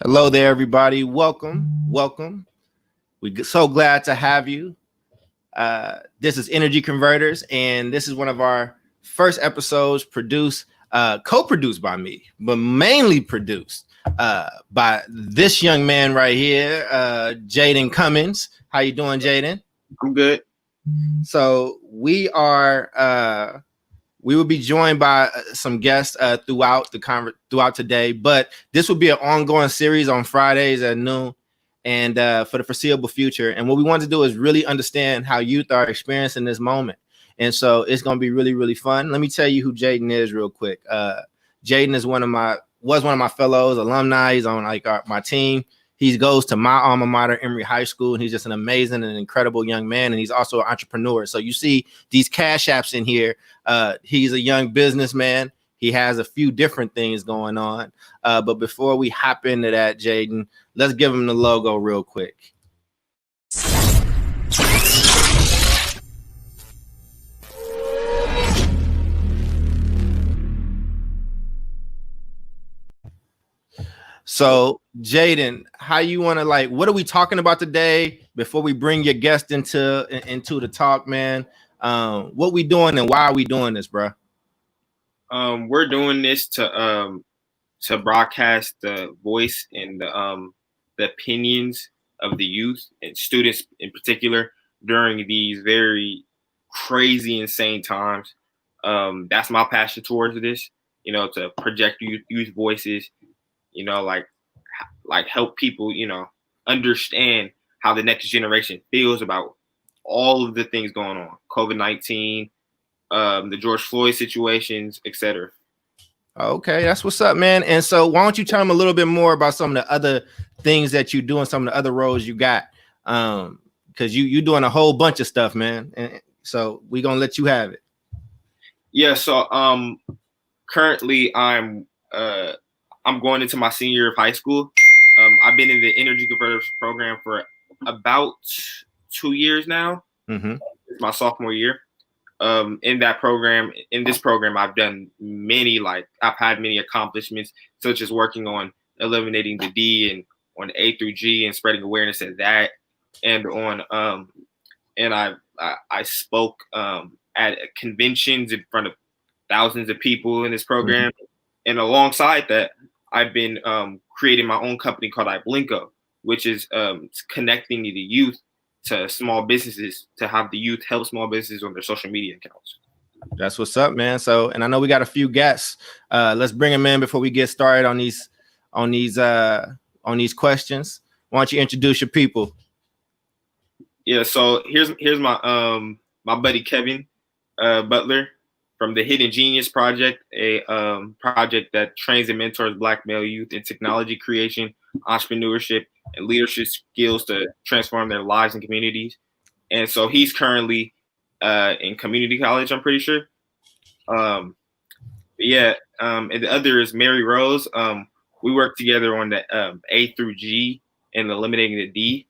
Hello there, everybody. Welcome. We're so glad to have you. This is Energy Converters, and this is one of our first episodes co-produced by me, but mainly produced by this young man right here, Jaden Cummins. How you doing, Jaden? I'm good. So we will be joined by some guests throughout today, but this will be an ongoing series on Fridays at noon and for the foreseeable future. And what we want to do is really understand how youth are experiencing this moment. And so it's going to be really, really fun. Let me tell you who Jaden is real quick. Jaden is one of my fellows, alumni. He's on my team. He goes to my alma mater, Emory High School, and he's just an amazing and incredible young man. And he's also an entrepreneur. So you see these cash apps in here. He's a young businessman. He has a few different things going on. But before we hop into that, Jaden, let's give him the logo real quick. So, Jaden, how you want to what are we talking about today before we bring your guest into the talk, man? What we doing and why are we doing this, bro? We're doing this to broadcast the voice and the opinions of the youth and students in particular during these very crazy, insane times. That's my passion towards this, to project youth voices, like help people, understand how the next generation feels about all of the things going on, COVID-19, the George Floyd situations, etc. Okay, that's what's up, man. And so why don't you tell them a little bit more about some of the other things that you do and some of the other roles you got? Because you're doing a whole bunch of stuff, man. And so we're gonna let you have it. Yeah, so currently I'm going into my senior year of high school. I've been in the Energy Converters program for about 2 years now. Mm-hmm. It's my sophomore year. In this program, I've done I've had many accomplishments, such as working on eliminating the D and on A through G and spreading awareness of that, and on and I spoke at conventions in front of thousands of people in this program, mm-hmm. And alongside that, I've been creating my own company called iBlinko, which is connecting the youth to small businesses to have the youth help small businesses on their social media accounts. That's what's up, man. So, and I know we got a few guests. Let's bring them in before we get started on these questions. Why don't you introduce your people? Yeah. So here's my my buddy Kevin Butler from the Hidden Genius Project, a project that trains and mentors Black male youth in technology creation, entrepreneurship, and leadership skills to transform their lives and communities. And so he's currently in community college, I'm pretty sure. And the other is Mary Rose. We work together on the A through G and eliminating the D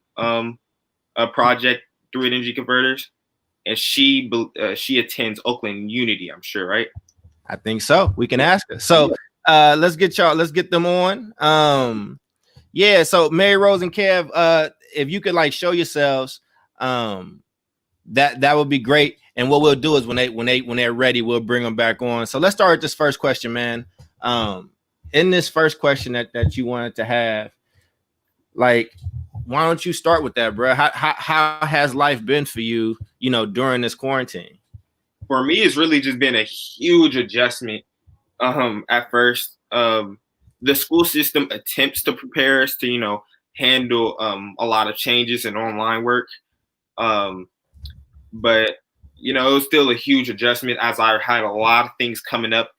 project through Energy Converters. And she attends Oakland Unity, I'm sure, right? I think so. We can ask her. So let's get them on. Yeah, so Mary Rose and Kev, if you could show yourselves, that would be great. And what we'll do is when they're ready, we'll bring them back on. So let's start with this first question, man. In this first question that you wanted to have, why don't you start with that, bro? How has life been for you, during this quarantine? For me, it's really just been a huge adjustment. At first, the school system attempts to prepare us to, handle a lot of changes in online work. But, it was still a huge adjustment as I had a lot of things coming up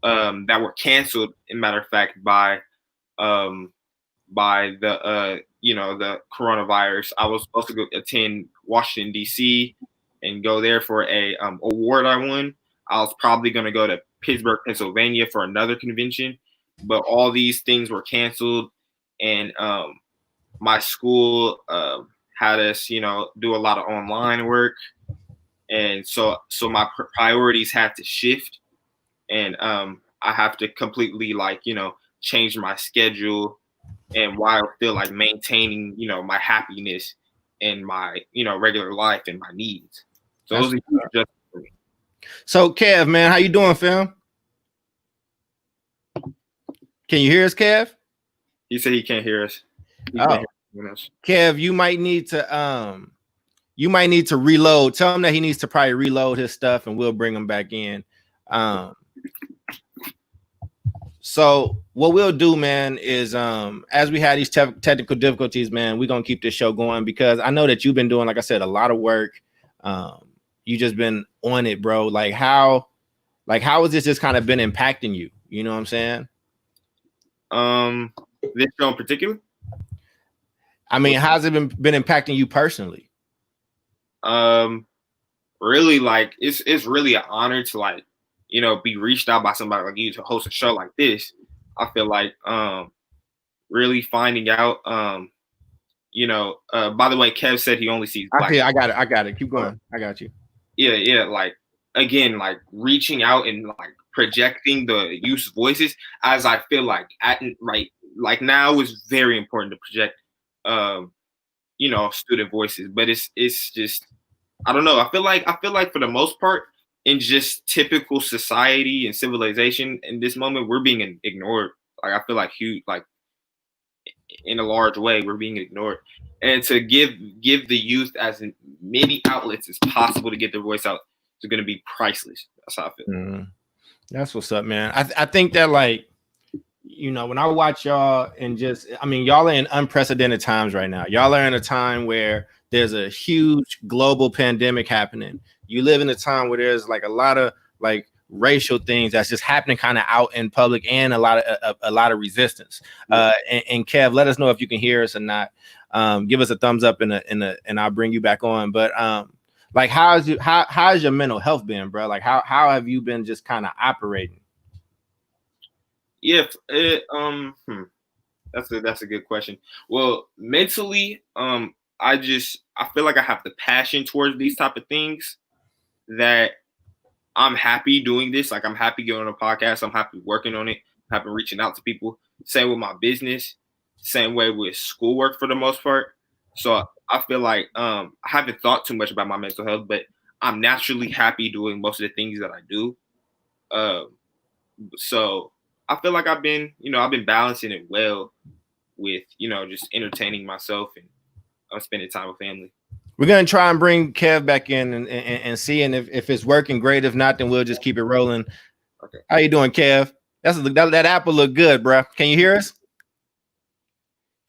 that were canceled, as a matter of fact, by the the coronavirus. I was supposed to go attend Washington, D.C. and go there for a award I won. I was probably going to go to Pittsburgh, Pennsylvania for another convention, but all these things were canceled, and my school had us, do a lot of online work, and so my priorities had to shift, and I have to completely change my schedule and while still like maintaining, my happiness and my, regular life and my needs. So That's those are huge adjustments for me. so. Kev, man, how you doing, fam? Can you hear us, Kev? He said he can't hear us. Kev, you might need to reload. Tell him that he needs to probably reload his stuff, and we'll bring him back in. So what we'll do, man, is as we had these technical difficulties, man, we're gonna keep this show going because I know that you've been doing, like I said, a lot of work. You just been on it, bro. Like how has this just kind of been impacting you? You know what I'm saying? This show in particular? I mean, how's it been impacting you personally? Really, like it's really an honor to like, be reached out by somebody like you to host a show like this. I feel like really finding out by the way, Kev said he only sees black. I got it. Keep going. I got you. Yeah. Like again, like reaching out and like projecting the youth's voices, as I feel like like now is very important to project student voices. But it's just, I don't know. I feel like for the most part, in just typical society and civilization in this moment, we're being ignored. Like I feel like in a large way, we're being ignored. And to give the youth as many outlets as possible to get their voice out is going to be priceless. That's how I feel. Mm-hmm. That's what's up, man. I think that like, when I watch y'all and y'all are in unprecedented times right now. Y'all are in a time where there's a huge global pandemic happening. You live in a time where there's like a lot of like racial things that's just happening kind of out in public and a lot of resistance. And Kev, let us know if you can hear us or not. Give us a thumbs up and I'll bring you back on. But like how's your mental health been, bro? Like how have you been just kind of operating? Yeah, that's a good question. Well, mentally, I feel like I have the passion towards these type of things that I'm happy doing this. Like I'm happy getting on a podcast. I'm happy working on it. I'm happy reaching out to people. Same with my business. Same way with schoolwork for the most part. So I feel like I haven't thought too much about my mental health, but I'm naturally happy doing most of the things that I do. So I feel like I've been balancing it well with, just entertaining myself and spending time with family. We're going to try and bring Kev back in and seeing if it's working great. If not, then we'll just keep it rolling. Okay. How you doing, Kev? That apple look good, bro. Can you hear us?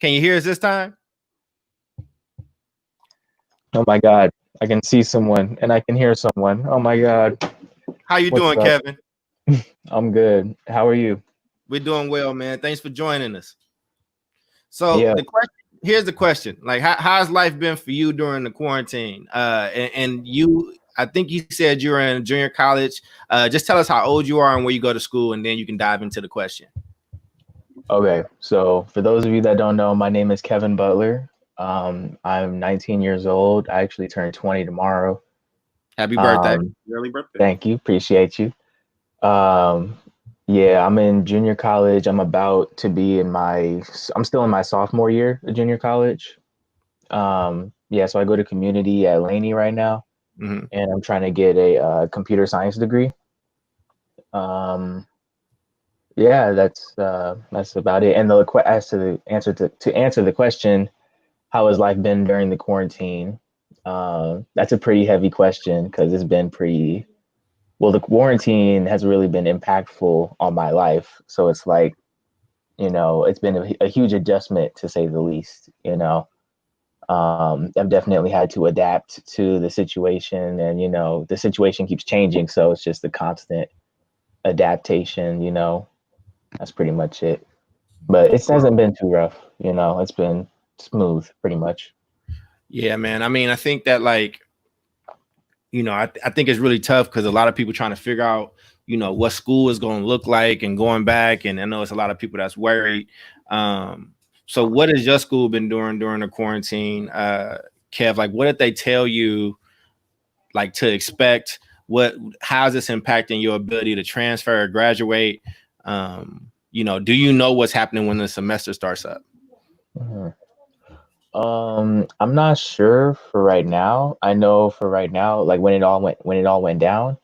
Can you hear us this time? Oh my God. I can see someone and I can hear someone. Oh my God. How you doing, Kevin? I'm good. How are you? We're doing well, man. Thanks for joining us. So here's the question. Like, how's life been for you during the quarantine? And you, I think you said you were in junior college. Just tell us how old you are and where you go to school, and then you can dive into the question. Okay. So for those of you that don't know, my name is Kevin Butler. I'm 19 years old. I actually turned 20 tomorrow. Happy birthday. Early birthday. Thank you. Appreciate you. Yeah, I'm in junior college. I'm about to be I'm still in my sophomore year of junior college. Yeah, so I go to community at Laney right now, and I'm trying to get a computer science degree. Yeah, that's about it. And to answer the question, how has life been during the quarantine? That's a pretty heavy question because it's been the quarantine has really been impactful on my life. So it's like, it's been a huge adjustment to say the least, I've definitely had to adapt to the situation and, the situation keeps changing. So it's just a constant adaptation, that's pretty much it. But it hasn't been too rough, it's been smooth pretty much. Yeah, man. I mean, I think that like, I think it's really tough because a lot of people trying to figure out, what school is going to look like and going back. And I know it's a lot of people that's worried. So what has your school been doing during the quarantine? Kev, like, what did they tell you, like, to expect? How's this impacting your ability to transfer or graduate? Do you know what's happening when the semester starts up? Mhm. I'm not sure for right now. I know for right now, like when it all went down,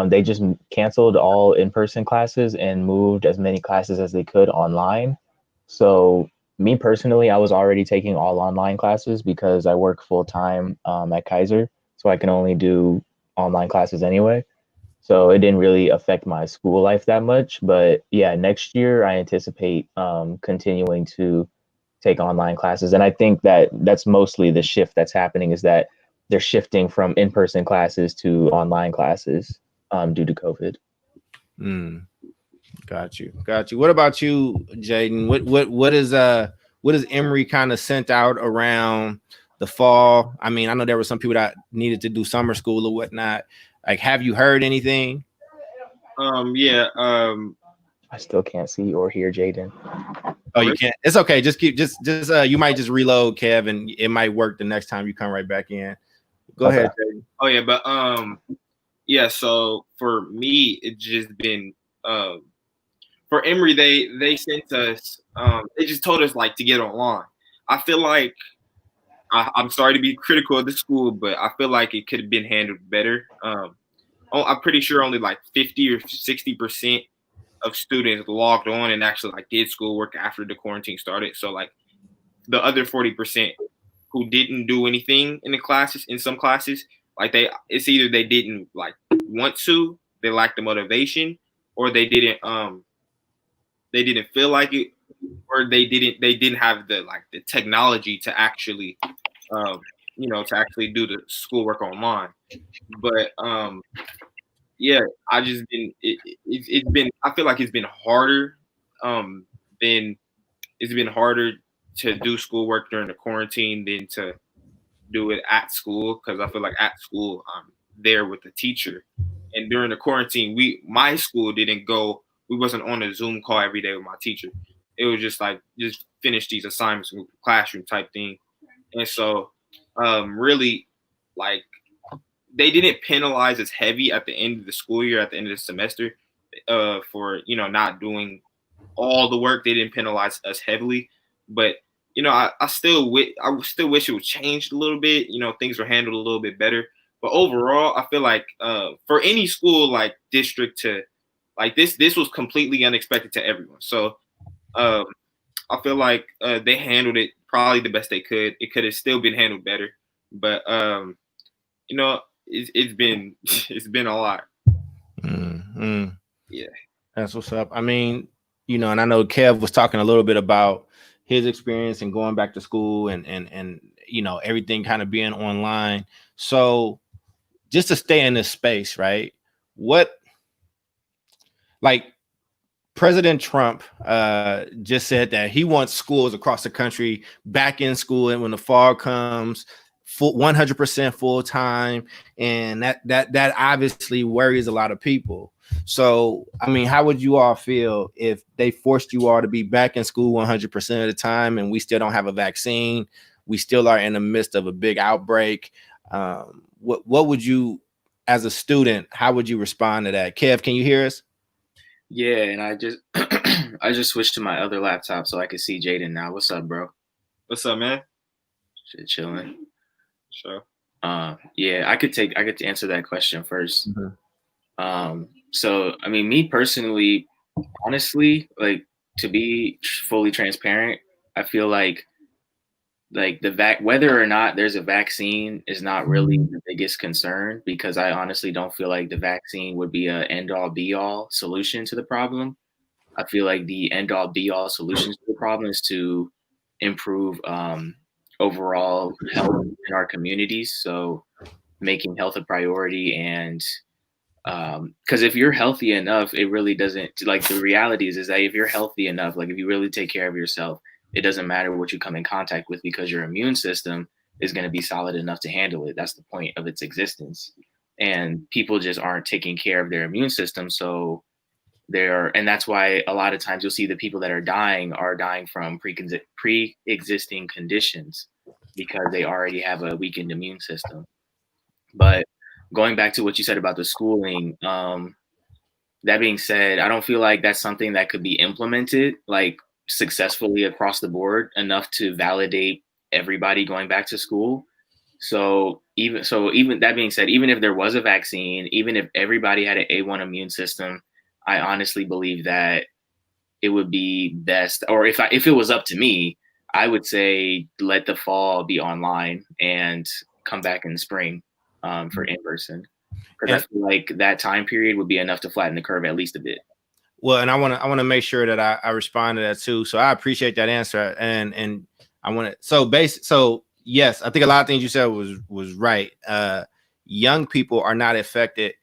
they just canceled all in-person classes and moved as many classes as they could online. So me personally, I was already taking all online classes because I work full time at Kaiser, so I can only do online classes anyway. So it didn't really affect my school life that much. But yeah, next year I anticipate continuing to take online classes. And I think that that's mostly the shift that's happening is that they're shifting from in-person classes to online classes due to COVID. Mm, got you. Got you. What about you, Jaden? What is Emory kind of sent out around the fall? I mean, I know there were some people that needed to do summer school or whatnot. Like, have you heard anything? Yeah. I still can't see or hear Jaden. Oh, you can't. It's okay. Just keep you might just reload, Kev, and it might work the next time you come right back in. Go Okay. ahead, Jaden. Oh yeah, but yeah. So for me, it's just been for Emory. They sent us. They just told us like to get online. I feel like I'm sorry to be critical of the school, but I feel like it could have been handled better. I'm pretty sure only like 50 or 60% of students logged on and actually like did schoolwork after the quarantine started. So like the other 40% who didn't do anything in the classes, in some classes, like it's either they didn't like want to, they lacked the motivation, or they didn't feel like it, or they didn't have the technology to actually um to actually do the schoolwork online. But yeah, I just been it's been I feel like it's been harder um than it's been harder to do schoolwork during the quarantine than to do it at school, because I feel like at school I'm there with the teacher, and during the quarantine my school didn't go. We wasn't on a Zoom call every day with my teacher. It was just like just finish these assignments in classroom type thing, and so really like they didn't penalize us heavy at the end of the school year, at the end of the semester, for not doing all the work. They didn't penalize us heavily, but I still wish it would change a little bit. Things were handled a little bit better. But overall, I feel like for any school like district to like this was completely unexpected to everyone. So um, I feel like they handled it probably the best they could. It could have still been handled better, but it's been it's been a lot. Mm-hmm. Yeah. That's what's up. I mean, and I know Kev was talking a little bit about his experience and going back to school and everything kind of being online. So just to stay in this space, right? What like President Trump just said that he wants schools across the country back in school, and when the fall comes, 100% full time, and that obviously worries a lot of people. So, I mean, how would you all feel if they forced you all to be back in school 100% of the time, and we still don't have a vaccine? We still are in the midst of a big outbreak. What would you, as a student, how would you respond to that? Kev, can you hear us? Yeah, and I just I just switched to my other laptop so I can see Jaden now. What's up, bro? What's up, man? Shit, chilling. Sure. Yeah, I could answer that question first. Mm-hmm. So I mean, me personally, honestly, like to be fully transparent, I feel like whether or not there's a vaccine is not really the biggest concern, because I honestly don't feel like the vaccine would be a end all be all solution to the problem. I feel like the end all be all solutions to the problem is to improve overall health in our communities. So making health a priority, and because if you're healthy enough, it really doesn't, like, the reality is that if you're healthy enough, like if you really take care of yourself, it doesn't matter what you come in contact with, because your immune system is going to be solid enough to handle it. That's the point of its existence. And people just aren't taking care of their immune system. So and that's why a lot of times you'll see the people that are dying from pre-existing conditions, because they already have a weakened immune system. But going back to what you said about the schooling, that being said, I don't feel like that's something that could be implemented like successfully across the board enough to validate everybody going back to school. So even that being said, even if there was a vaccine, even if everybody had an A1 immune system, I honestly believe that it would be best, or if it was up to me, I would say let the fall be online and come back in the spring for in person, because I feel like that time period would be enough to flatten the curve at least a bit. Well, and I want to make sure that I respond to that too. So I appreciate that answer, and I want to so yes, I think a lot of things you said was right. Young people are not affected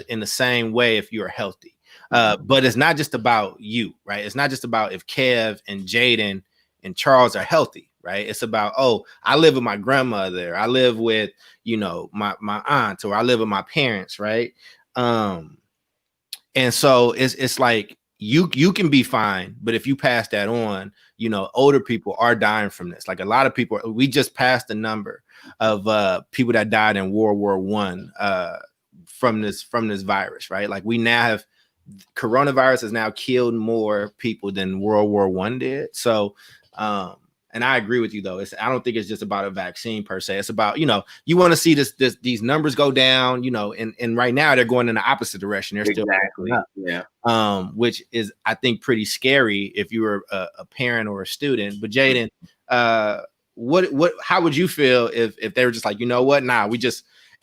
in the same way if you are healthy. But it's not just about you, right? It's not just about if Kev and Jaden and Charles are healthy, right? It's about, oh, I live with my grandmother, I live with, my aunt, or I live with my parents, right? And so it's like you can be fine, but if you pass that on, older people are dying from this. Like a lot of people, we just passed the number of people that died in World War I from this virus, right? Like we now have coronavirus has now killed more people than World War I did. So and I agree with you though. I don't think it's just about a vaccine per se. It's about, you want to see these numbers go down, and right now they're going in the opposite direction. They're still up. Yeah. Which is, I think, pretty scary if you were a parent or a student. But Jaden, how would you feel if they were just like, you know what? Nah,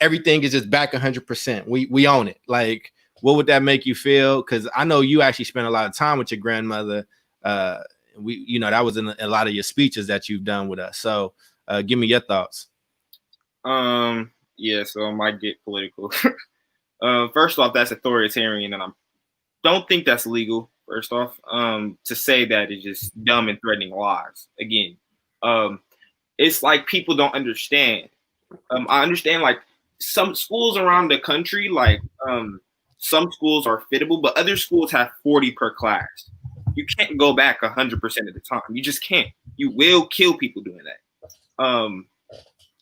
everything is just back 100%. We own it. Like, what would that make you feel? Because I know you actually spent a lot of time with your grandmother. That was in a lot of your speeches that you've done with us. So give me your thoughts. Yeah, so I might get political. First off, that's authoritarian, and I don't think that's legal. First off, to say that is just dumb and threatening lives. Again, it's like people don't understand. I understand like some schools around the country, like some schools are fittable, but other schools have 40 per class. You can't go back 100% of the time. You just can't. You will kill people doing that.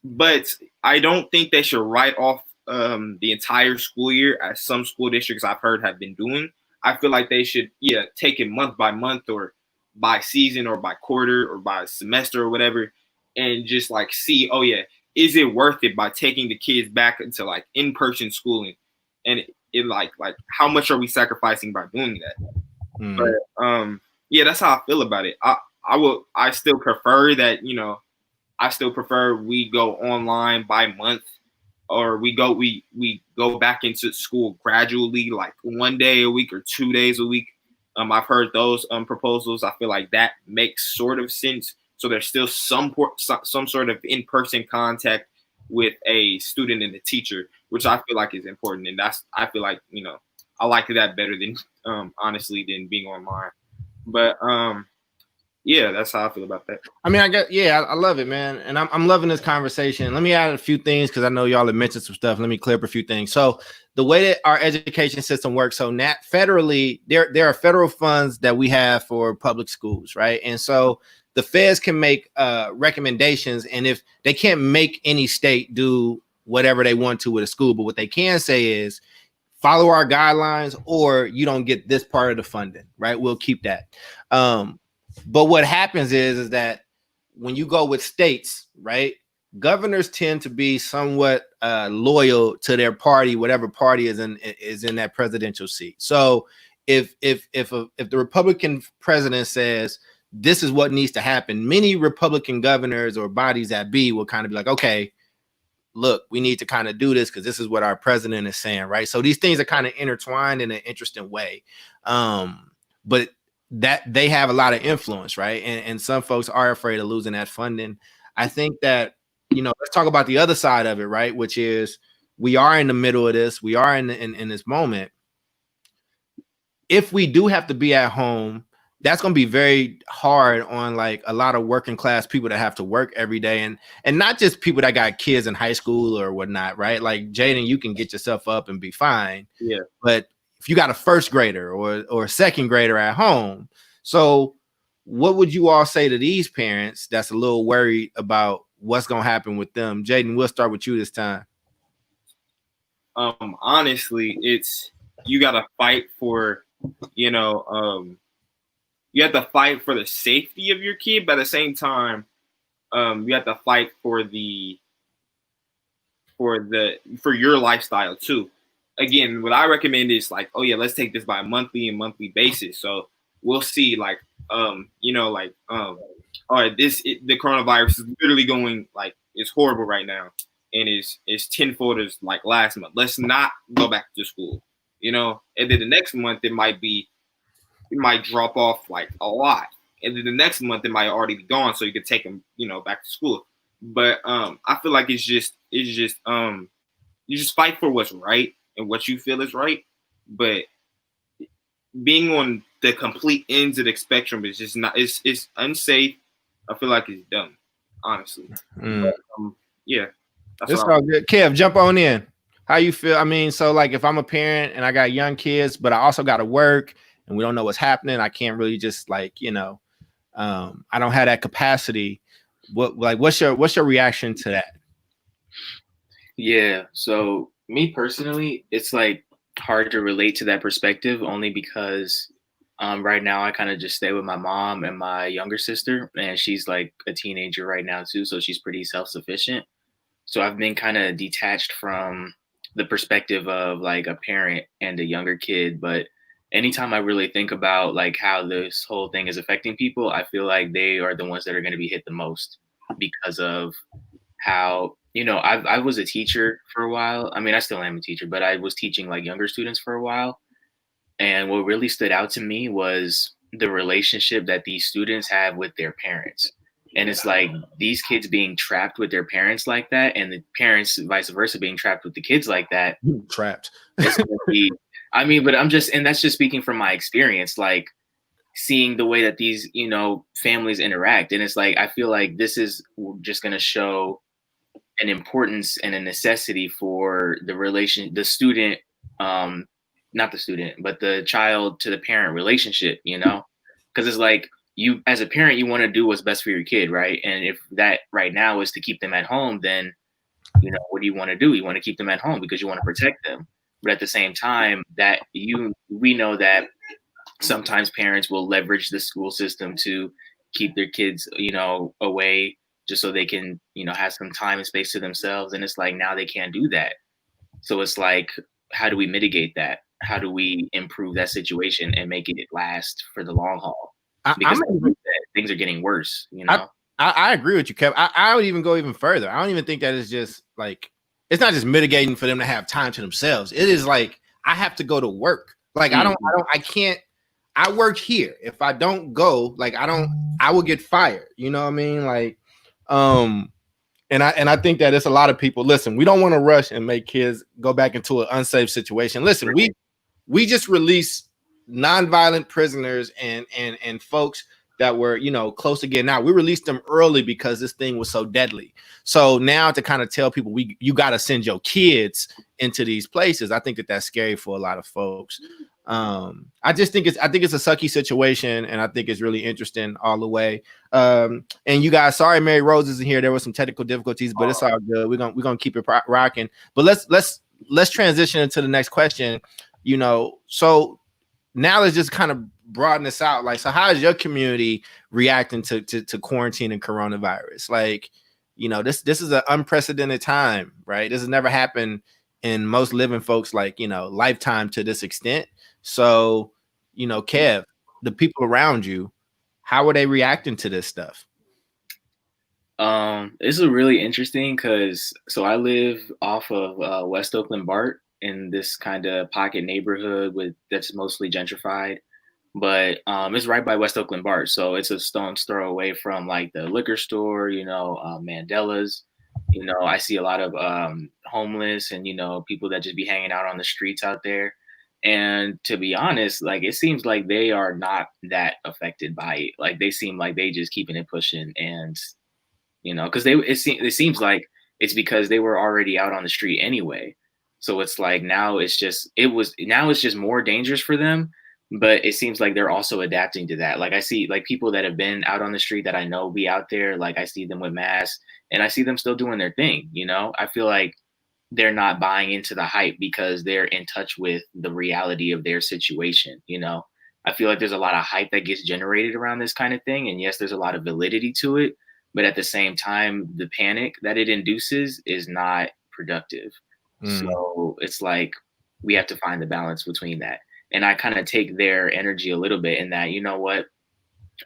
But I don't think they should write off the entire school year, as some school districts I've heard have been doing. I feel like they should, take it month by month or by season or by quarter or by semester or whatever, and just like see, oh yeah, is it worth it by taking the kids back into like in-person schooling, and it like how much are we sacrificing by doing that? But that's how I feel about it. I still prefer that, I still prefer we go online by month, or we go back into school gradually, like 1 day a week or 2 days a week. I've heard those proposals. I feel like that makes sort of sense. So there's still some sort of in-person contact with a student and a teacher, which I feel like is important. And I feel like, I like that better than honestly than being online. But that's how I feel about that. I mean, I love it, man. And I'm loving this conversation. Let me add a few things because I know y'all have mentioned some stuff. Let me clear up a few things. So the way that our education system works, so federally, there are federal funds that we have for public schools, right? And so the feds can make recommendations, and if they can't make any state do whatever they want to with a school, but what they can say is follow our guidelines, or you don't get this part of the funding, right? We'll keep that. But what happens is that when you go with states, right, governors tend to be somewhat loyal to their party, whatever party is in that presidential seat. So if the Republican president says this is what needs to happen, many Republican governors or bodies that be will kind of be like, okay, look, we need to kind of do this because this is what our president is saying, right? So these things are kind of intertwined in an interesting way. But that they have a lot of influence, right? And some folks are afraid of losing that funding. I think that, let's talk about the other side of it, right? Which is we are in the middle of this. We are in this moment. If we do have to be at home, that's going to be very hard on like a lot of working class people that have to work every day, and not just people that got kids in high school or whatnot, right? Like Jaden, you can get yourself up and be fine. Yeah. But if you got a first grader or second grader at home, so what would you all say to these parents that's a little worried about what's going to happen with them? Jaden, we'll start with you this time. Honestly, you got to fight for, you have to fight for the safety of your kid, but at the same time, you have to fight for your lifestyle too. Again, what I recommend is like, oh yeah, let's take this by a monthly basis. So we'll see, like, all right, the coronavirus is literally going like it's horrible right now, and it's tenfold as like last month. Let's not go back to school, and then the next month it might drop off like a lot, and then the next month it might already be gone, so you could take them, back to school. But I feel like it's just you just fight for what's right and what you feel is right, but being on the complete ends of the spectrum is just not. It's unsafe. I feel like it's dumb, honestly. But, yeah, that's all good. Kev, jump on in. How you feel? I mean, so like if I'm a parent and I got young kids, but I also got to work and we don't know what's happening, I can't really just like, I don't have that capacity. What's your reaction to that? Yeah. So me personally, it's like hard to relate to that perspective only because right now I kind of just stay with my mom and my younger sister, and she's like a teenager right now too. So she's pretty self-sufficient. So I've been kind of detached from the perspective of like a parent and a younger kid. But anytime I really think about like how this whole thing is affecting people, I feel like they are the ones that are going to be hit the most because of how, I was a teacher for a while. I mean, I still am a teacher, but I was teaching like younger students for a while. And what really stood out to me was the relationship that these students have with their parents. And it's like these kids being trapped with their parents like that, and the parents vice versa being trapped with the kids like that. Trapped. But and that's just speaking from my experience, like seeing the way that these, families interact. And it's like, I feel like this is just going to show an importance and a necessity for the student, not the student, but the child to the parent relationship, because it's like you, as a parent, you want to do what's best for your kid, right? And if that right now is to keep them at home, then, what do you want to do? You want to keep them at home because you want to protect them. But at the same time, we know that sometimes parents will leverage the school system to keep their kids, away just so they can, have some time and space to themselves. And it's like now they can't do that. So it's like, how do we mitigate that? How do we improve that situation and make it last for the long haul? Because things are getting worse, I agree with you, Kev. I would even go even further. I don't even think that is just like, it's not just mitigating for them to have time to themselves. It is like, I have to go to work. Like, I work here. If I don't go, like, I will get fired. You know what I mean? Like, and I think that it's a lot of people. Listen, we don't want to rush and make kids go back into an unsafe situation. Listen, we just released nonviolent prisoners and folks that were, close to getting out. We released them early because this thing was so deadly. So now to kind of tell people you got to send your kids into these places, I think that's scary for a lot of folks. I think it's a sucky situation, and I think it's really interesting all the way. And you guys, sorry Mary Rose isn't here. There was some technical difficulties, but it's all good. We're gonna keep it rocking. But let's transition into the next question. So now let's just kind of broaden this out. Like, so how is your community reacting to quarantine and coronavirus? Like, this is an unprecedented time, right? This has never happened in most living folks, like, lifetime to this extent. So, Kev, the people around you, how are they reacting to this stuff? This is really interesting because I live off of West Oakland BART in this kind of pocket neighborhood that's mostly gentrified, but it's right by West Oakland BART, so it's a stone's throw away from like the liquor store, Mandela's. I see a lot of homeless and people that just be hanging out on the streets out there. And to be honest, like it seems like they are not that affected by it. Like they seem like they just keeping it pushing, and because it seems like it's because they were already out on the street anyway. So it's like now it's just more dangerous for them. But it seems like they're also adapting to that. Like I see like people that have been out on the street that I know be out there. Like I see them with masks and I see them still doing their thing. I feel like they're not buying into the hype because they're in touch with the reality of their situation. I feel like there's a lot of hype that gets generated around this kind of thing. And yes, there's a lot of validity to it. But at the same time, the panic that it induces is not productive. So it's like we have to find the balance between that. And I kind of take their energy a little bit in that, you know what,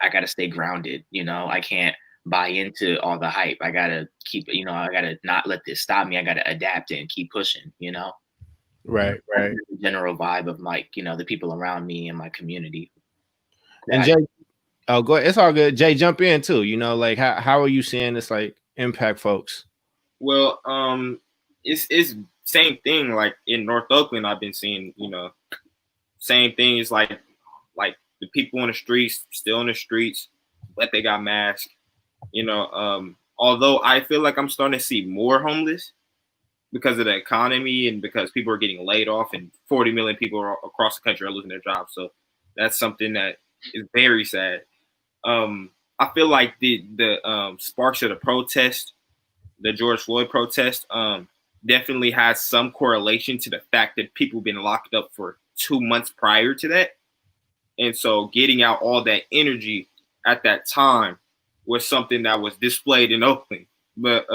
I got to stay grounded. You know, I can't buy into all the hype. I got to keep, you know, I got to not let this stop me. I got to adapt and keep pushing, you know? Right. The general vibe of like, you know, the people around me and my community. And Jay, oh, go ahead. It's all good. Jay, jump in too. You know, like how are you seeing this like impact folks? Well, it's same thing. Like in North Oakland, I've been seeing, you know, same thing. It's like the people on the streets, still in the streets, but they got masks. You know, although I feel like I'm starting to see more homeless because of the economy and because people are getting laid off and 40 million people across the country are losing their jobs. So that's something that is very sad. I feel like the sparks of the protest, the George Floyd protest, definitely has some correlation to the fact that people have been locked up for 2 months prior to that. And so getting out all that energy at that time was something that was displayed in Oakland. But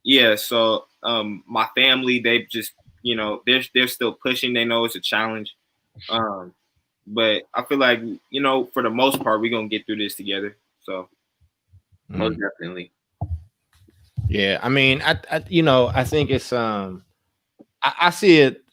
yeah, so my family, they've just, you know, they're still pushing. They know it's a challenge. But I feel like, you know, for the most part, we're going to get through this together. So most definitely. Yeah. I mean, you know, I think it's, I see it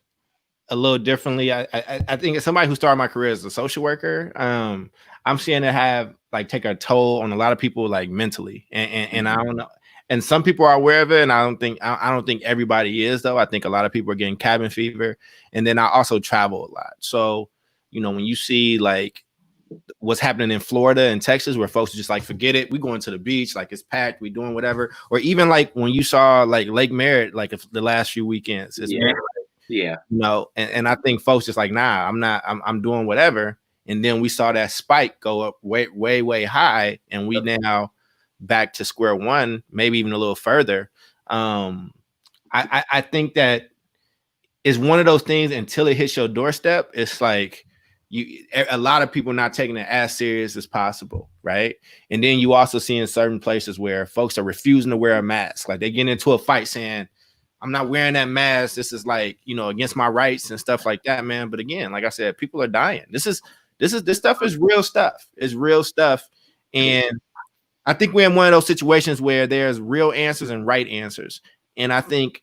a little differently. I think as somebody who started my career as a social worker, I'm seeing it have like take a toll on a lot of people, like mentally, and I don't know. And some people are aware of it, and I don't think everybody is though. I think a lot of people are getting cabin fever, and then I also travel a lot. So, you know, when you see like what's happening in Florida and Texas, where folks are just like, forget it, we going to the beach, like it's packed, we doing whatever. Or even like when you saw like Lake Merritt, like if the last few weekends, it's been, yeah, you know, and I think folks just like, nah, I'm doing whatever. And then we saw that spike go up way high, and we now back to square one, maybe even a little further. I think that is one of those things until it hits your doorstep. It's like a lot of people not taking it as serious as possible, right? And then you also see in certain places where folks are refusing to wear a mask, like they get into a fight saying, I'm not wearing that mask. This is like, you know, against my rights and stuff like that, man. But again, like I said, people are dying. This stuff is real stuff. It's real stuff. And I think we're in one of those situations where there's real answers and right answers. And I think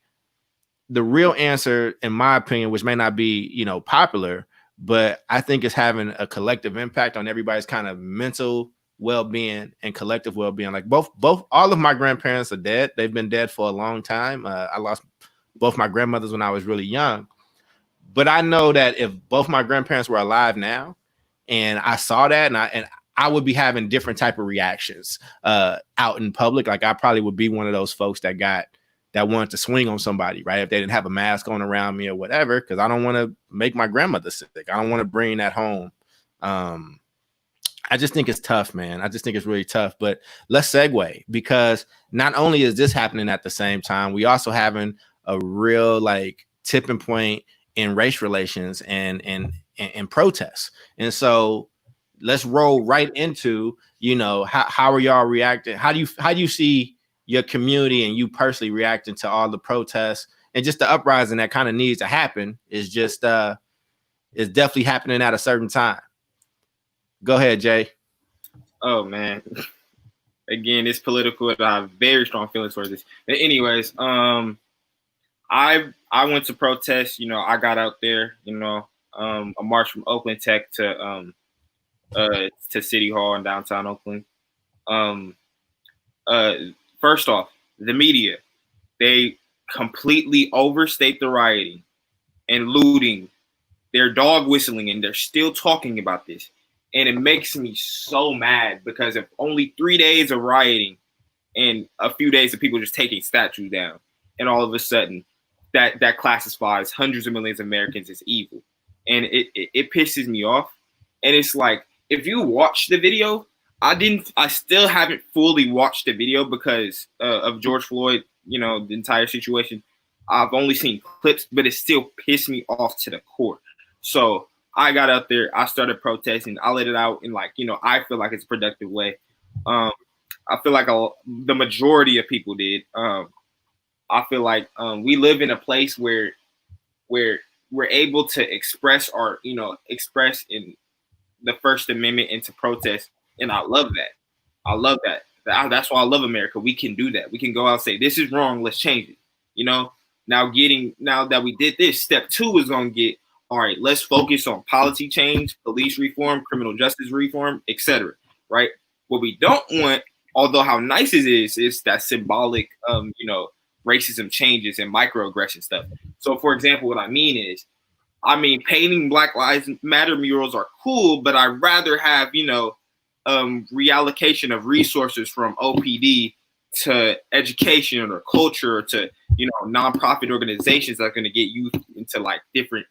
the real answer, in my opinion, which may not be, you know, popular, but I think it's having a collective impact on everybody's kind of mental well-being and collective well-being. Like both all of my grandparents are dead. They've been dead for a long time. I lost both my grandmothers when I was really young. But I know that if both my grandparents were alive now and I saw that, and I would be having different type of reactions out in public. Like I probably would be one of those folks that wanted to swing on somebody, right? If they didn't have a mask on around me or whatever, because I don't want to make my grandmother sick. I don't want to bring that home. I just think it's tough, man. I just think it's really tough. But let's segue, because not only is this happening at the same time, we also having a real like tipping point in race relations and protests. And so let's roll right into, you know, how are y'all reacting? How do you see your community and you personally reacting to all the protests and just the uprising that kind of needs to happen? Is just is definitely happening at a certain time. Go ahead, Jay. Oh man. Again, it's political, and I have very strong feelings towards this. But anyways, I went to protest. You know, I got out there. You know, a march from Oakland Tech to City Hall in downtown Oakland. First off, the media, they completely overstate the rioting and looting. They're dog whistling, and they're still talking about this. And it makes me so mad, because of only 3 days of rioting and a few days of people just taking statues down, and all of a sudden that classifies hundreds of millions of Americans as evil. And it pisses me off. And it's like, if you watch the video, I still haven't fully watched the video because of George Floyd, you know, the entire situation. I've only seen clips, but it still pissed me off to the core. So I got out there, I started protesting, I let it out in like, I feel like it's a productive way. I feel like the majority of people did. I feel like we live in a place where we're able to express express in the First Amendment and to protest, and I love that. I love that. That's why I love America. We can do that. We can go out and say this is wrong. Let's change it. Now that we did this, step 2 is gonna get all right. Let's focus on policy change, police reform, criminal justice reform, etc. Right? What we don't want, although how nice it is that symbolic, racism changes and microaggression stuff. So, for example, what I mean is, painting Black Lives Matter murals are cool, but I'd rather have, reallocation of resources from OPD to education or culture to, nonprofit organizations that are going to get youth into like different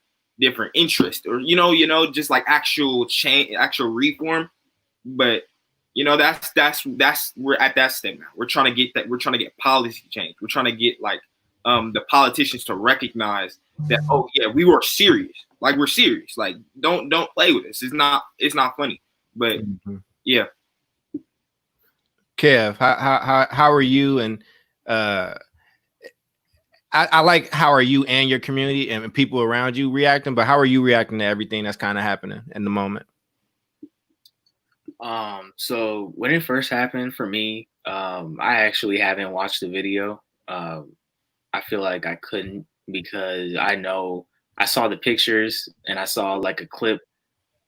interests or, just like actual change, actual reform. But, that's we're at that step now. We're trying to get that. We're trying to get policy change. We're trying to get like the politicians to recognize that, oh yeah, we were serious. Like we're serious. Like don't play with us. It's not funny. But yeah. Kev, how are you? And I like how are you and your community and people around you reacting, but how are you reacting to everything that's kind of happening in the moment? So when it first happened for me, I actually haven't watched the video. I feel like I couldn't because I saw the pictures and I saw like a clip,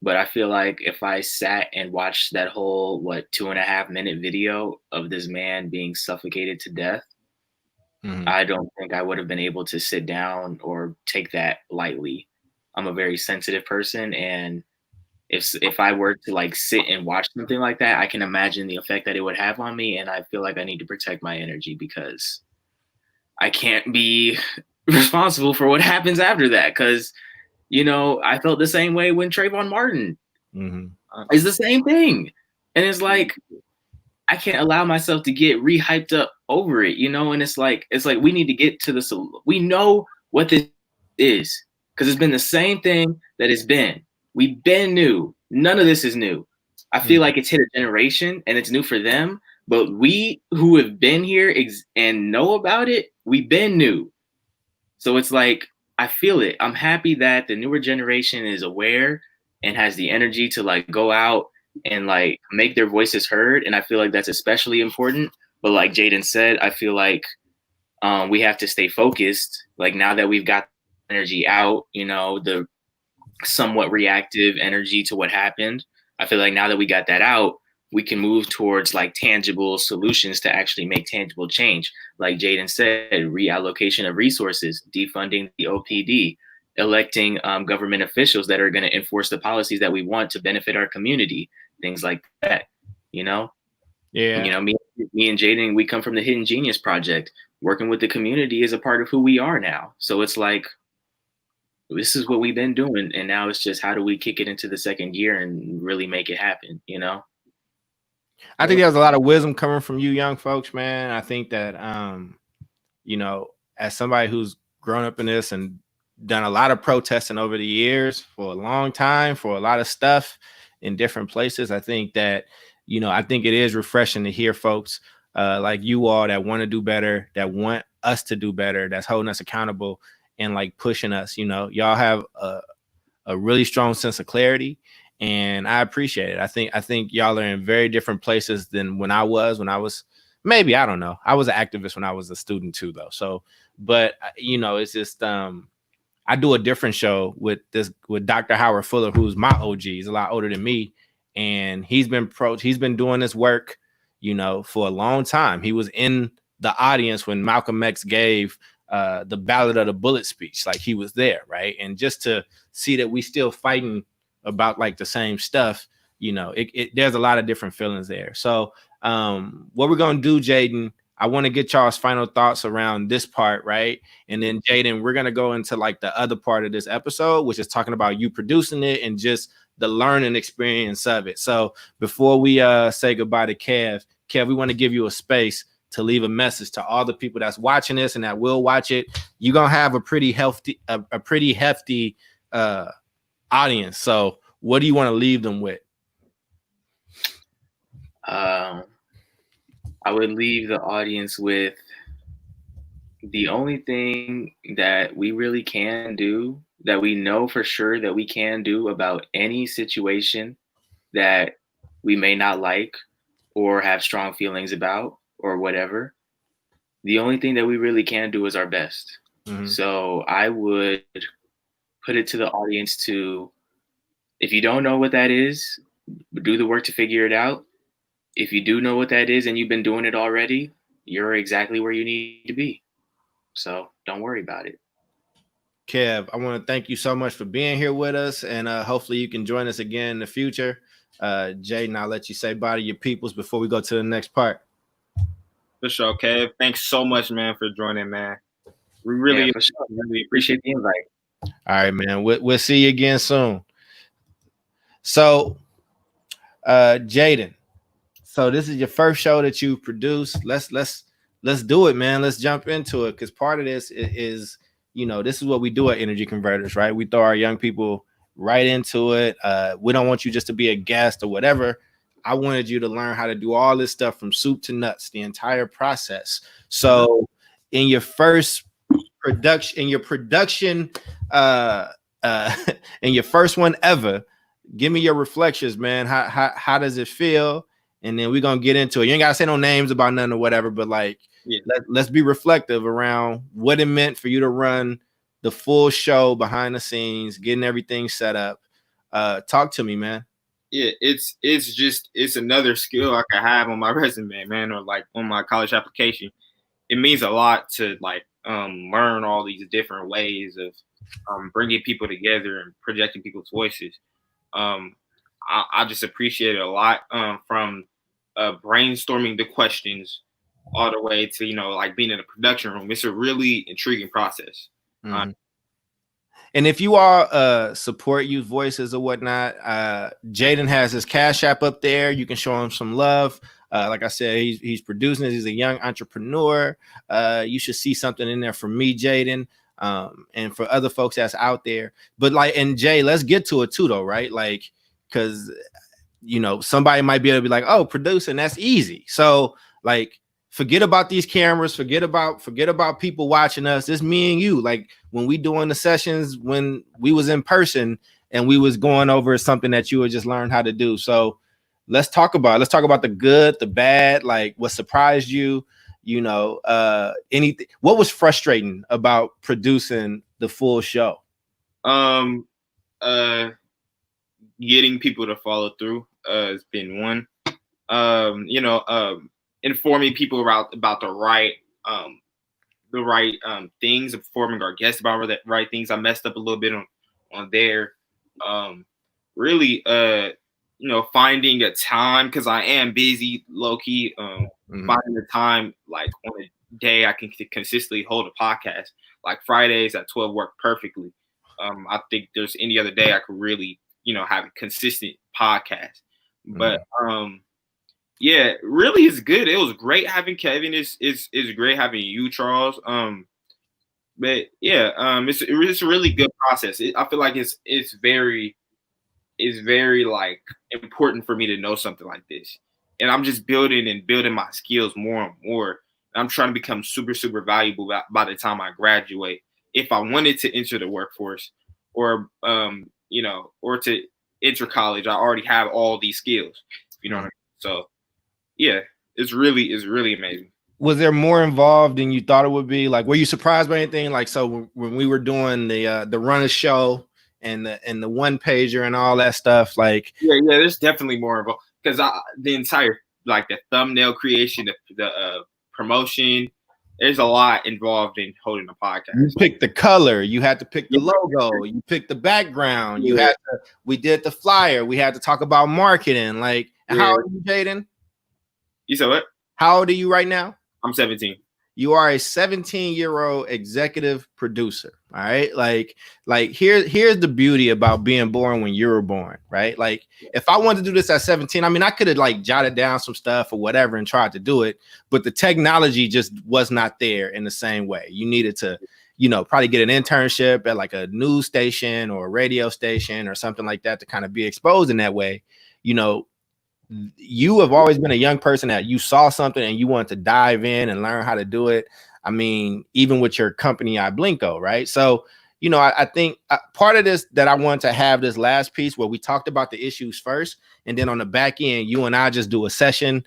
but I feel like if I sat and watched that whole 2.5-minute video of this man being suffocated to death, I don't think I would have been able to sit down or take that lightly. I'm a very sensitive person, and if I were to like sit and watch something like that, I can imagine the effect that it would have on me, and I feel like I need to protect my energy because I can't be responsible for what happens after that. Because I felt the same way when Trayvon Martin. It's the same thing, and it's like I can't allow myself to get re-hyped up over it, and it's like we need to get to we know what this is because it's been the same thing that it's been. We've been new. None of this is new. I feel like it's hit a generation and it's new for them, but we who have been here and know about it, we've been new. So it's like, I feel it. I'm happy that the newer generation is aware and has the energy to like go out and like make their voices heard. And I feel like that's especially important. But like Jaden said, I feel like we have to stay focused. Like now that we've got energy out, the somewhat reactive energy to what happened, I feel like now that we got that out, we can move towards like tangible solutions to actually make tangible change. Like Jaden said, reallocation of resources, defunding the OPD, electing government officials that are going to enforce the policies that we want to benefit our community, things like that, Yeah. Me and Jaden, we come from the Hidden Genius Project. Working with the community is a part of who we are now. So it's like, this is what we've been doing. And now it's just, how do we kick it into the second gear and really make it happen, I think there's a lot of wisdom coming from you young folks, man. I think that, as somebody who's grown up in this and done a lot of protesting over the years for a long time, for a lot of stuff in different places, I think that, I think it is refreshing to hear folks like you all that want to do better, that want us to do better, that's holding us accountable and like pushing us. Y'all have a really strong sense of clarity, and I appreciate it. I think y'all are in very different places than when I was maybe, I don't know. I was an activist when I was a student too, though. So, but it's just I do a different show with Dr. Howard Fuller, who's my OG. He's a lot older than me, and he's been doing this work, for a long time. He was in the audience when Malcolm X gave the Ballad of the Bullet speech. Like, he was there, right? And just to see that we still fighting about like the same stuff, there's a lot of different feelings there. So what we're gonna do, Jaden, I want to get y'all's final thoughts around this part, right? And then Jaden, we're gonna go into like the other part of this episode, which is talking about you producing it and just the learning experience of it. So before we say goodbye to Kev, we want to give you a space to leave a message to all the people that's watching this and that will watch it. You're gonna have a pretty hefty audience. So what do you want to leave them with? I would leave the audience with the only thing that we really can do, that we know for sure that we can do about any situation that we may not like or have strong feelings about or whatever. The only thing that we really can do is our best. Mm-hmm. So I would put it to the audience to, if you don't know what that is, do the work to figure it out. If you do know what that is and you've been doing it already, you're exactly where you need to be. So don't worry about it. Kev, I want to thank you so much for being here with us, and hopefully you can join us again in the future. Jade, I'll let you say bye to your peoples before we go to the next part. For sure, Kev. Thanks so much, man, for joining, man. We really, for sure. Really appreciate the invite. All right, man. We'll see you again soon. So, Jaden, so this is your first show that you produced. Let's do it, man. Let's jump into it, because part of this is, you know, this is what we do at Energy Converters, right? We throw our young people right into it. We don't want you just to be a guest or whatever. I wanted you to learn how to do all this stuff from soup to nuts, the entire process. So in your first production, in your first one ever, give me your reflections, man. How does it feel? And then we're gonna get into it. You ain't gotta say no names about nothing or whatever, but like, let's be reflective around what it meant for you to run the full show behind the scenes, getting everything set up. Talk to me, man. Yeah, it's another skill I could have on my resume, man, or like on my college application. It means a lot to like learn all these different ways of bringing people together and projecting people's voices. I just appreciate it a lot, from brainstorming the questions all the way to, you know, like being in a production room. It's a really intriguing process. Mm-hmm. And if you all support youth voices or whatnot, Jaden has his Cash App up there. You can show him some love. Like I said, he's producing it. He's a young entrepreneur. You should see something in there for me, Jaden, and for other folks that's out there. But like, and Jay, let's get to it too, though, right? Like, because, you know, somebody might be able to be like, oh, producing, that's easy. So like, forget about these cameras, forget about people watching us. It's me and you. Like when we doing the sessions, when we was in person and we was going over something that you had just learned how to do. So let's talk about the good, the bad, like what surprised you, you know, anything. What was frustrating about producing the full show? Getting people to follow through has been one. Informing people about the right things, informing our guests about the right things. I messed up a little bit on there. Really, finding a time, because I am busy, low key. Finding the time, like on a day I can consistently hold a podcast. Like Fridays at 12 work perfectly. I think there's any other day I could really, have a consistent podcast. But yeah, really is good. It was great having Kevin. It's great having you, Charles. But yeah, it's a really good process. I feel like it's very like important for me to know something like this, and I'm just building my skills more and more. I'm trying to become super, super valuable by the time I graduate. If I wanted to enter the workforce, or or to enter college, I already have all these skills. You know what I mean? So yeah, it's really amazing. Was there more involved than you thought it would be? Like, were you surprised by anything? Like, so when we were doing the run of show and the one pager and all that stuff, like yeah, there's definitely more involved, because the entire, like, the thumbnail creation, the promotion, there's a lot involved in holding a podcast. You picked the color, you had to pick the logo, you picked the background, we did the flyer, we had to talk about marketing. Like, how old are you, Jaden? You said what? How old are you right now? I'm 17. You are a 17-year-old executive producer. All right. Like here's the beauty about being born when you were born, right? Like, if I wanted to do this at 17, I mean, I could have like jotted down some stuff or whatever and tried to do it, but the technology just was not there in the same way. You needed to probably get an internship at like a news station or a radio station or something like that to kind of be exposed in that way. You have always been a young person that you saw something and you wanted to dive in and learn how to do it. I mean, even with your company, iBlinko, right? So, I think part of this that I want to have this last piece where we talked about the issues first, and then on the back end, you and I just do a session.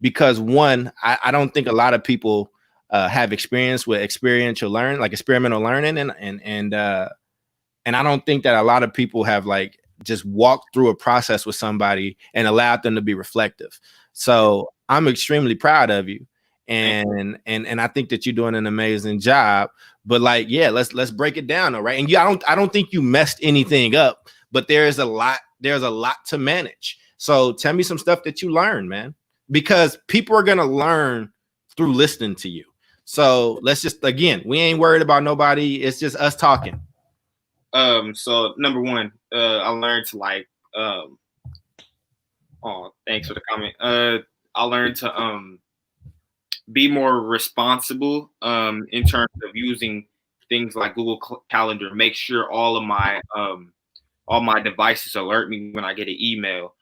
Because one, I don't think a lot of people have experience with experiential learning, like experimental learning, and I don't think that a lot of people have like just walked through a process with somebody and allowed them to be reflective. So I'm extremely proud of you, and I think that you're doing an amazing job. But like, yeah, let's break it down, all right? And I don't think you messed anything up, but there's a lot to manage. So tell me some stuff that you learned, man, because people are gonna learn through listening to you. So let's just, again, we ain't worried about nobody. It's just us talking. So number one, I learned to like, thanks for the comment. I learned to be more responsible in terms of using things like Google Calendar. Make sure all my devices alert me when I get an email.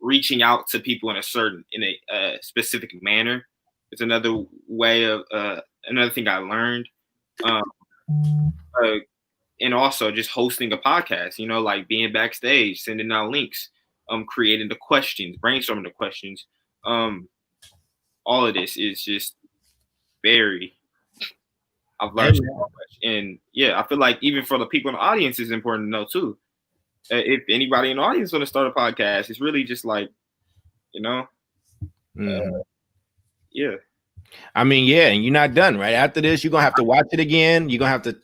Reaching out to people in a specific manner. It's another way of another thing I learned. And also just hosting a podcast, like being backstage, sending out links, creating the questions, brainstorming the questions. All of this is just I've learned so much. And yeah, I feel like even for the people in the audience, it's important to know too. If anybody in the audience want to start a podcast, it's really just like, yeah. I mean, yeah, and you're not done, right? After this, you're gonna have to watch it again. You're gonna have to,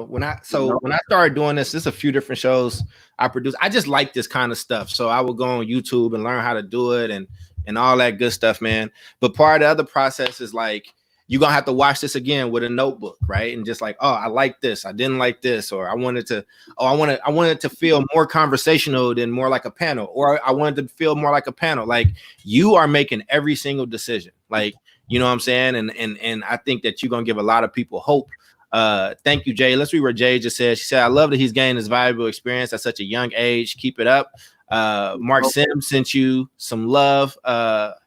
when I started doing this, there's a few different shows I produce. I just like this kind of stuff. So I would go on YouTube and learn how to do it and all that good stuff, man. But part of the other process is like you're gonna have to watch this again with a notebook, right? And just like, oh, I like this, I didn't like this, or I wanted to feel more conversational than more like a panel, or I wanted to feel more like a panel. Like you are making every single decision, like. You know what I'm saying? And I think that you're going to give a lot of people hope. Thank you, Jade. Let's read what Jade just said. She said, I love that he's gained this valuable experience at such a young age. Keep it up. Mark Sims sent you some love.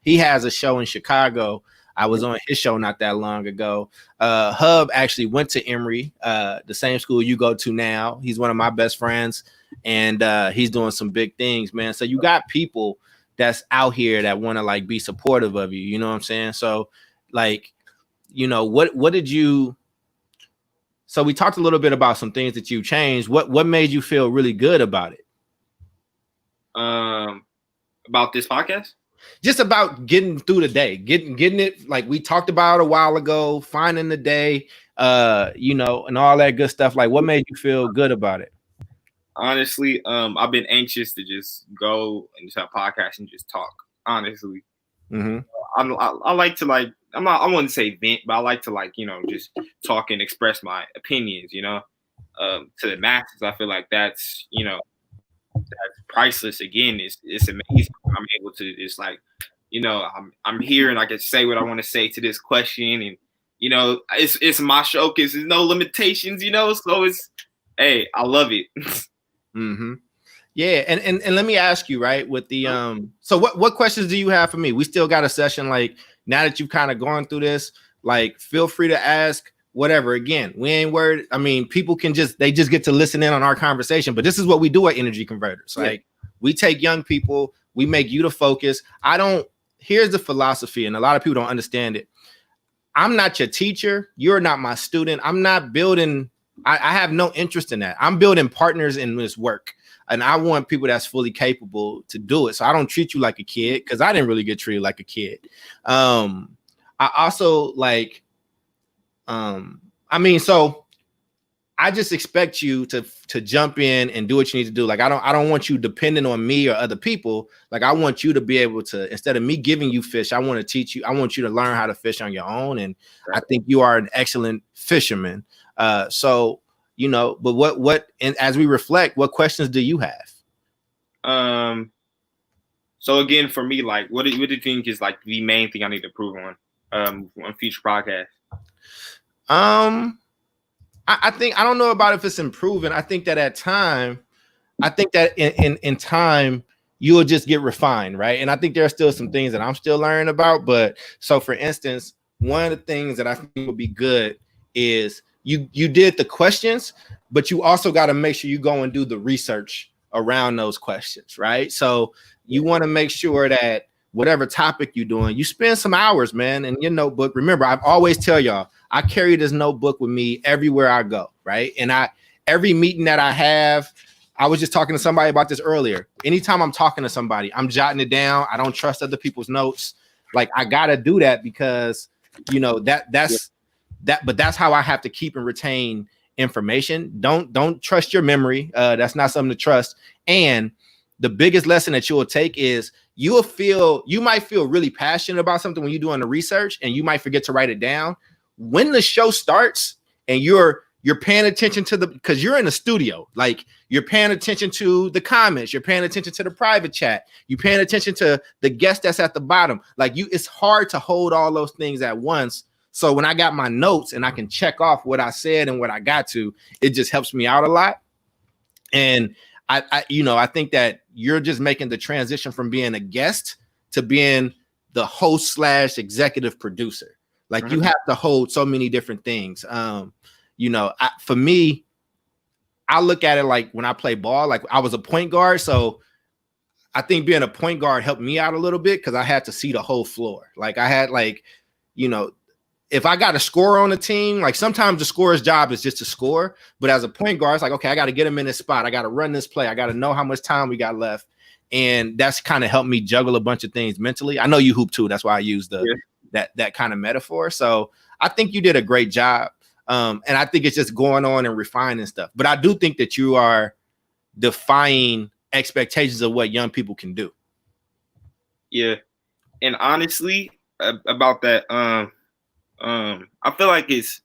He has a show in Chicago. I was on his show not that long ago. Hub actually went to Emory, the same school you go to now. He's one of my best friends, and he's doing some big things, man. So you got people that's out here that want to like be supportive of you. You know what I'm saying? So like, what did you, so we talked a little bit about some things that you changed. What made you feel really good about it? About this podcast? Just about getting through the day, getting it, like we talked about a while ago, finding the day, and all that good stuff. Like what made you feel good about it? Honestly, I've been anxious to just go and just have a podcast and just talk. Honestly, I like to like I wouldn't say vent, but I like to like just talk and express my opinions. To the masses. I feel like that's that's priceless. Again, it's amazing. I'm able to just like I'm here and I can say what I want to say to this question, and it's my show because there's no limitations. So it's hey, I love it. Yeah, and let me ask you, right, with the so what questions do you have for me? We still got a session. Like now that you've kind of gone through this, like feel free to ask whatever. Again, we ain't worried. I mean, people can just get to listen in on our conversation, but this is what we do at Energy Converters. Like we take young people, we make you the focus. Here's the philosophy, and a lot of people don't understand it. I'm not your teacher, you're not my student. I'm not building, I have no interest in that. I'm building partners in this work, and I want people that's fully capable to do it. So I don't treat you like a kid, because I didn't really get treated like a kid. I also like, so I just expect you to jump in and do what you need to do. Like I don't want you dependent on me or other people. Like I want you to be able to, instead of me giving you fish, I want to teach you. I want you to learn how to fish on your own. And I think you are an excellent fisherman. So but what and as we reflect, what questions do you have? So again, for me, like what do you think is like the main thing I need to improve on future podcasts? I think I don't know about if it's improving. I think that at time, I think that in time you will just get refined, right? And I think there are still some things that I'm still learning about. But so, for instance, one of the things that I think would be good is you did the questions, but you also got to make sure you go and do the research around those questions, right? So you want to make sure that whatever topic you're doing, you spend some hours, man, in your notebook. Remember, I always tell y'all, I carry this notebook with me everywhere I go, right? And every meeting that I have, I was just talking to somebody about this earlier. Anytime I'm talking to somebody, I'm jotting it down. I don't trust other people's notes. Like, I gotta do that because that's how I have to keep and retain information. Don't trust your memory. That's not something to trust. And the biggest lesson that you will take is you might feel really passionate about something when you're doing the research, and you might forget to write it down. When the show starts and you're paying attention to because you're in the studio, like you're paying attention to the comments, you're paying attention to the private chat, you're paying attention to the guest that's at the bottom. Like it's hard to hold all those things at once. So when I got my notes and I can check off what I said and what I got to, it just helps me out a lot. And I think that you're just making the transition from being a guest to being the host / executive producer. Like you have to hold so many different things. For me, I look at it like when I play ball, like I was a point guard. So I think being a point guard helped me out a little bit because I had to see the whole floor. Like I had if I got a scorer on the team, like sometimes the scorer's job is just to score. But as a point guard, it's like, okay, I got to get him in this spot. I got to run this play. I got to know how much time we got left. And that's kind of helped me juggle a bunch of things mentally. I know you hoop too. That's why I use that kind of metaphor. So I think you did a great job. And I think it's just going on and refining stuff. But I do think that you are defying expectations of what young people can do. Yeah. And honestly, about that, I feel like it's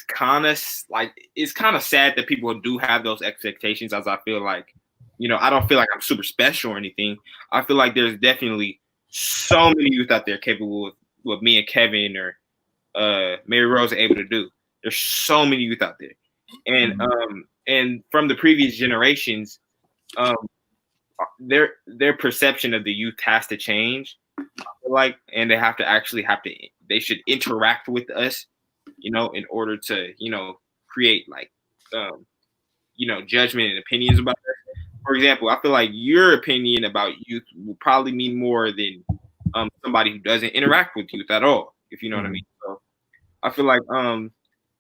kind of sad that people do have those expectations, as I feel like, I don't feel like I'm super special or anything. I feel like there's definitely so many youth out there capable of what me and Kevin or Mary Rose are able to do. There's so many youth out there. And from the previous generations, their perception of the youth has to change. I feel like, and they should interact with us, in order to, create judgment and opinions about us. For example, I feel like your opinion about youth will probably mean more than somebody who doesn't interact with youth at all, if you know what I mean. So I feel like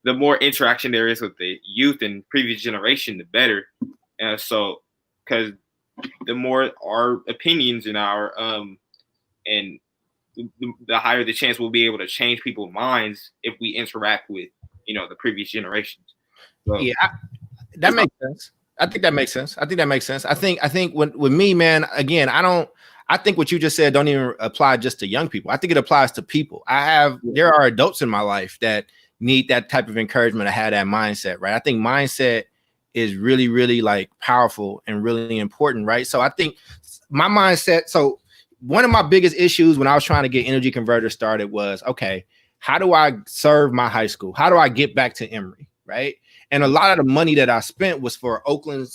the more interaction there is with the youth and previous generation, the better. So because the more our opinions and our and the higher the chance we'll be able to change people's minds if we interact with, the previous generations. So, yeah, that makes sense. I think that makes sense. I think with me, man, again, I think what you just said don't even apply just to young people. I think it applies to people. There are adults in my life that need that type of encouragement to have that mindset, right? I think mindset is really, really like powerful and really important, right? So I think my mindset, so one of my biggest issues when I was trying to get Energy Converter started was, okay, how do I serve my high school? How do I get back to Emory, right? And a lot of the money that I spent was for Oakland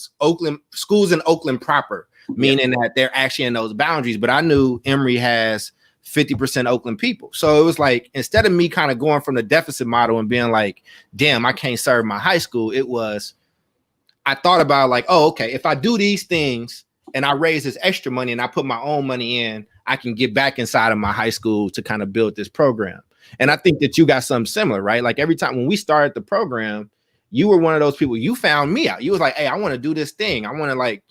schools in Oakland proper, meaning that they're actually in those boundaries. But I knew Emory has 50% Oakland people. So it was like, instead of me kind of going from the deficit model and being like, damn, I can't serve my high school, I thought about like, oh, okay, if I do these things and I raise this extra money and I put my own money in, I can get back inside of my high school to kind of build this program. And I think that you got something similar, right? Like every time when we started the program, you were one of those people, you found me out. You was like, hey, I want to do this thing. I want to I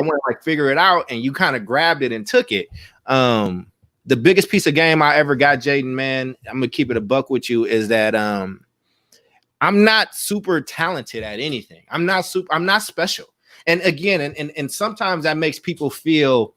want to figure it out. And you kind of grabbed it and took it. The biggest piece of game I ever got, Jaden, man, I'm going to keep it a buck with you, is that I'm not super talented at anything. I'm not special. And again, and sometimes that makes people feel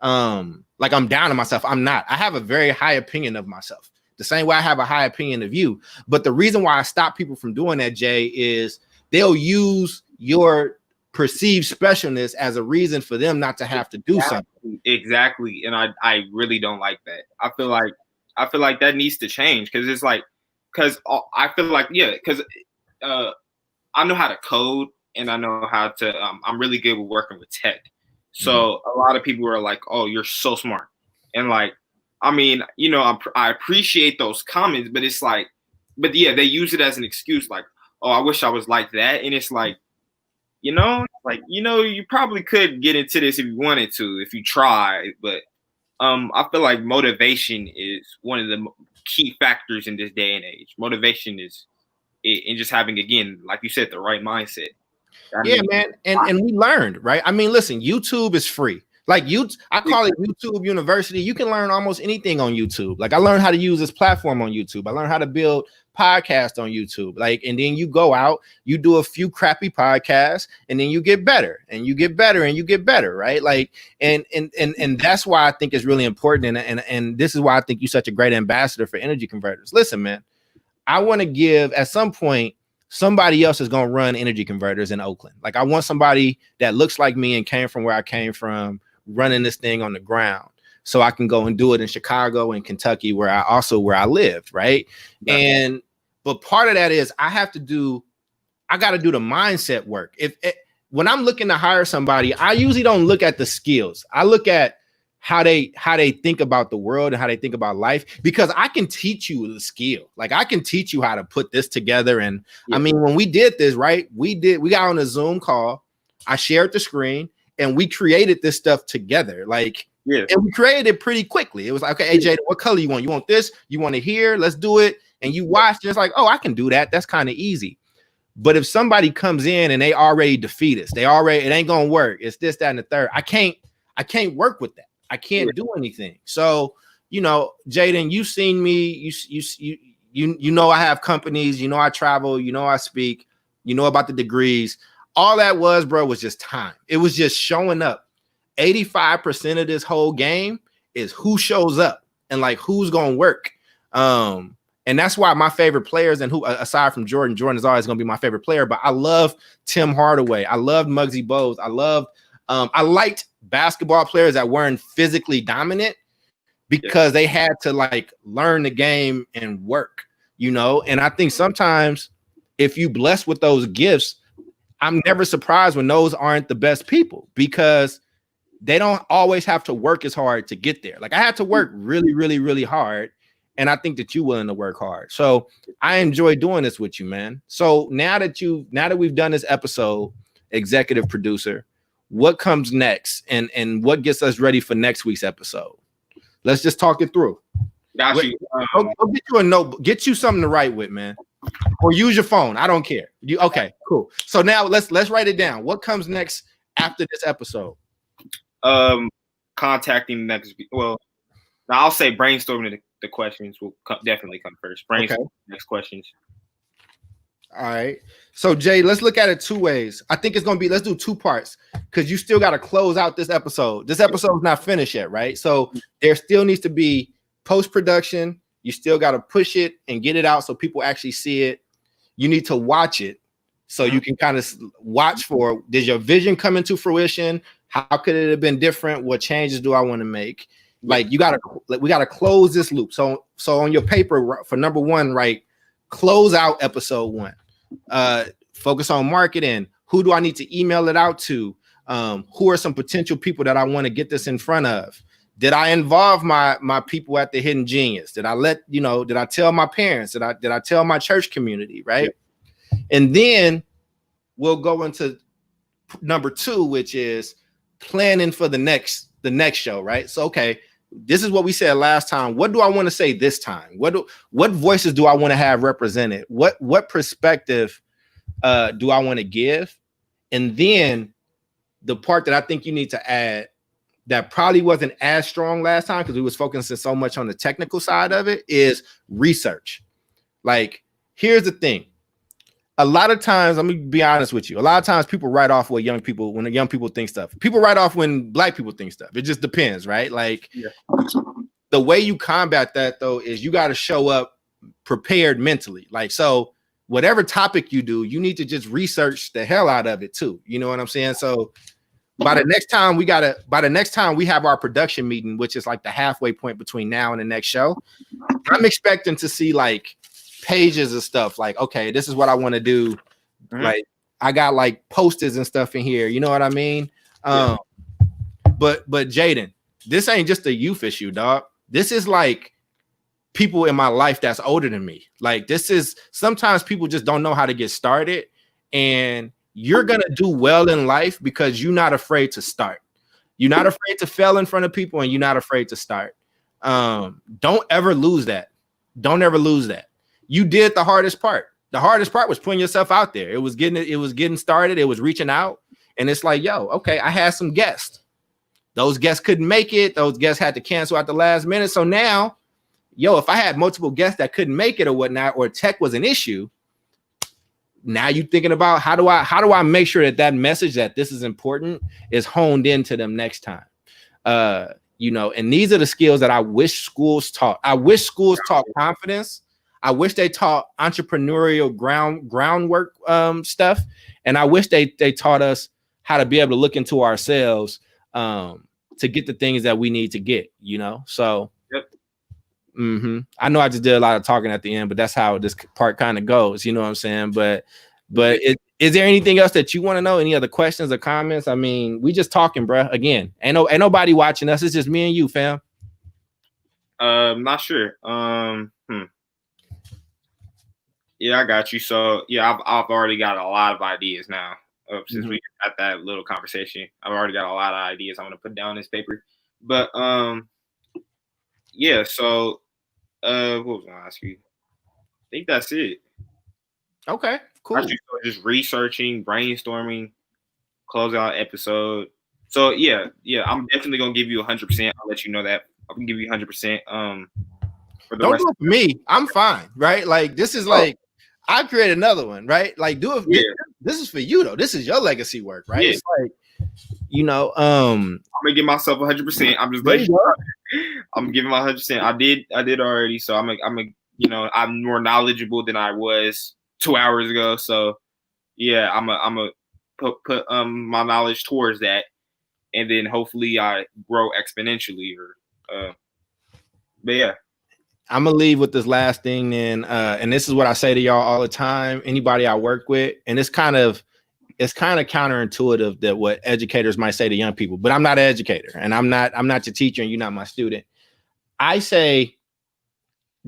like I'm down on myself. I'm not. I have a very high opinion of myself, the same way I have a high opinion of you. But the reason why I stop people from doing that, Jay, is they'll use your perceived specialness as a reason for them not to have to do something. Exactly. And I really don't like that. I feel like that needs to change, because it's like because I feel like, yeah, because I know how to code and I know how to, I'm really good with working with tech. So a lot of people are like, oh, you're so smart. And like, I mean, you know, I appreciate those comments, but it's like, but yeah, they use it as an excuse. Like, oh, I wish I was like that. And it's like, you know, you probably could get into this if you wanted to, if you tried. But I feel like motivation is one of the key factors in this day and age. Motivation is, and just having, again, like you said, the right mindset. Yeah, man. And we learned, right? I mean, listen, YouTube is free. Like I call it YouTube University. You can learn almost anything on YouTube. Like I learned how to use this platform on YouTube. I learned how to build podcasts on YouTube. Like, and then you go out, you do a few crappy podcasts, and then you get better, and you get better, and you get better, right? Like, and that's why I think it's really important. And this is why I think you're such a great ambassador for energy converters. Listen, man, I want to give at some point. Somebody else is going to run energy converters in Oakland. Like I want somebody that looks like me and came from where I came from running this thing on the ground so I can go and do it in Chicago and Kentucky where I lived. Right. Yeah. But part of that is I got to do the mindset work. When I'm looking to hire somebody, I usually don't look at the skills. I look at how they think about the world and how they think about life, because I can teach you the skill. Like I can teach you how to put this together. And yeah. I mean, when we did this, right, we got on a Zoom call. I shared the screen and we created this stuff together. Like, yeah. And we created it pretty quickly. It was like, okay, hey, Jade, what color you want? You want this? You want it here? Let's do it. And you watched, it's like, oh, I can do that. That's kind of easy. But if somebody comes in and they already defeat us, it ain't going to work. It's this, that, and the third. I can't work with that. I can't do anything. So, you know, Jaden, you've seen me, you know, I have companies, you know, I travel, you know, I speak, you know about the degrees. All that was, bro, was just time. It was just showing up. 85% of this whole game is who shows up and like who's going to work. And that's why my favorite players, and who, aside from Jordan is always going to be my favorite player, but I love Tim Hardaway. I love Muggsy Bogues. I liked basketball players that weren't physically dominant because they had to like learn the game and work, you know? And I think sometimes if you blessed with those gifts, I'm never surprised when those aren't the best people, because they don't always have to work as hard to get there. Like I had to work really, really, really hard. And I think that you're willing to work hard. So I enjoy doing this with you, man. So now that we've done this episode, executive producer, what comes next and what gets us ready for next week's episode? Let's just talk it through. Got you. Go get you a notebook, get you something to write with, man. Or use your phone. I don't care. Okay, cool. So now let's write it down. What comes next after this episode? Contacting next. Well, now I'll say brainstorming the questions will definitely come first. Brainstorming next questions. All right. So Jay, let's look at it two ways. I think it's going to be, let's do two parts, because you still got to close out this episode. This episode is not finished yet, right? So there still needs to be post-production. You still got to push it and get it out so people actually see it. You need to watch it so you can kind of watch for, did your vision come into fruition? How could it have been different? What changes do I want to make? Like we got to close this loop. So on your paper for number one, right? Close out episode 1. Focus on marketing. Who do I need to email it out to? Who are some potential people that I want to get this in front of? Did I involve my people at the Hidden Genius? Did I tell my parents? Did I tell my church community? Right. Yeah. And then we'll go into number 2, which is planning for the next show. Right. So, okay. This is what we said last time. What do I want to say this time? What voices do I want to have represented? What perspective do I want to give? And then the part that I think you need to add that probably wasn't as strong last time because we was focusing so much on the technical side of it is research. Like, here's the thing. A lot of times, let me be honest with you. A lot of times people write off when young people think stuff. People write off when Black people think stuff. It just depends, right? Like the way you combat that though is you got to show up prepared mentally. Like, so whatever topic you do, you need to just research the hell out of it too. You know what I'm saying? So by the next time we have our production meeting, which is like the halfway point between now and the next show, I'm expecting to see like pages of stuff. Like, okay, this is what I want to do. Like, I got like posters and stuff in here. You know what I mean? But Jaden, this ain't just a youth issue, dog. This is like people in my life that's older than me. Like, this is sometimes people just don't know how to get started, and you're gonna do well in life because you're not afraid to start. You're not afraid to fail in front of people, and you're not afraid to start. Don't ever lose that. Don't ever lose that. You did the hardest part. The hardest part was putting yourself out there. It was getting started. It was reaching out, and it's like, yo, okay, I had some guests. Those guests couldn't make it. Those guests had to cancel at the last minute. So now, yo, if I had multiple guests that couldn't make it or whatnot, or tech was an issue, now you're thinking about how do I make sure that message that this is important is honed into them next time. And these are the skills that I wish schools taught. I wish schools taught confidence. I wish they taught entrepreneurial groundwork stuff, and I wish they taught us how to be able to look into ourselves to get the things that we need to get. So. Yep. I know I just did a lot of talking at the end, but that's how this part kind of goes. You know what I'm saying? But is there anything else that you want to know? Any other questions or comments? I mean, we just talking, bro. Again, ain't nobody watching us. It's just me and you, fam. Not sure. Yeah, I got you. So yeah, I've already got a lot of ideas now. Since we had that little conversation, I've already got a lot of ideas I'm gonna put down this paper. But yeah. So what was I gonna ask you? I think that's it. Okay, cool. Actually, so just researching, brainstorming, close out episode. So yeah, I'm definitely gonna give you 100%. I'll let you know that. I'm gonna give you 100%. For the Don't rest do it for me. I'm fine, right? Like, this is like I create another one, right? Like, do it. Yeah. This is for you though. This is your legacy work, right? Yeah. It's like, I'm gonna give myself 100%. I'm just like, I'm giving my 100%. I did already. So I'm more knowledgeable than I was 2 hours ago. So yeah, I'm a put my knowledge towards that, and then hopefully I grow exponentially. But yeah. I'm gonna leave with this last thing, then, and this is what I say to y'all all the time. Anybody I work with, and it's kind of counterintuitive that what educators might say to young people, but I'm not an educator, and I'm not your teacher, and you're not my student. I say,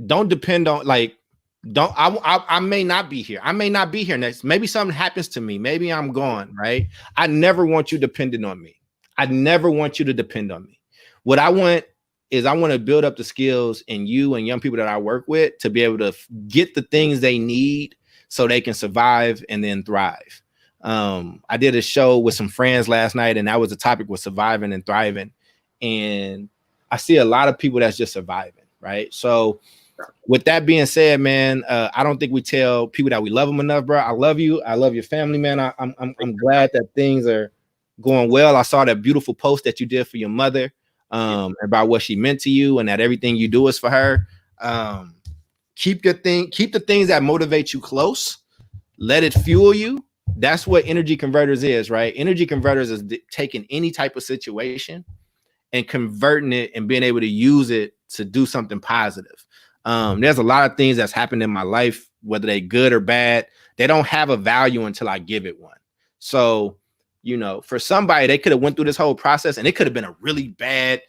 don't depend on I may not be here. I may not be here next. Maybe something happens to me. Maybe I'm gone. Right? I never want you dependent on me. I never want you to depend on me. What I want is I want to build up the skills in you and young people that I work with to be able to get the things they need so they can survive and then thrive. I did a show with some friends last night, and that was the topic, was surviving and thriving. And I see a lot of people that's just surviving, right? So with that being said, man, I don't think we tell people that we love them enough, bro. I love you. I love your family, man. I'm glad that things are going well. I saw that beautiful post that you did for your mother. About what she meant to you, and that everything you do is for her. Keep the things that motivate you close. Let it fuel you. That's what energy converters is, right? Energy converters is taking any type of situation and converting it and being able to use it to do something positive. There's a lot of things that's happened in my life, whether they good or bad, they don't have a value until I give it one. So, for somebody, they could have went through this whole process and it could have been a really bad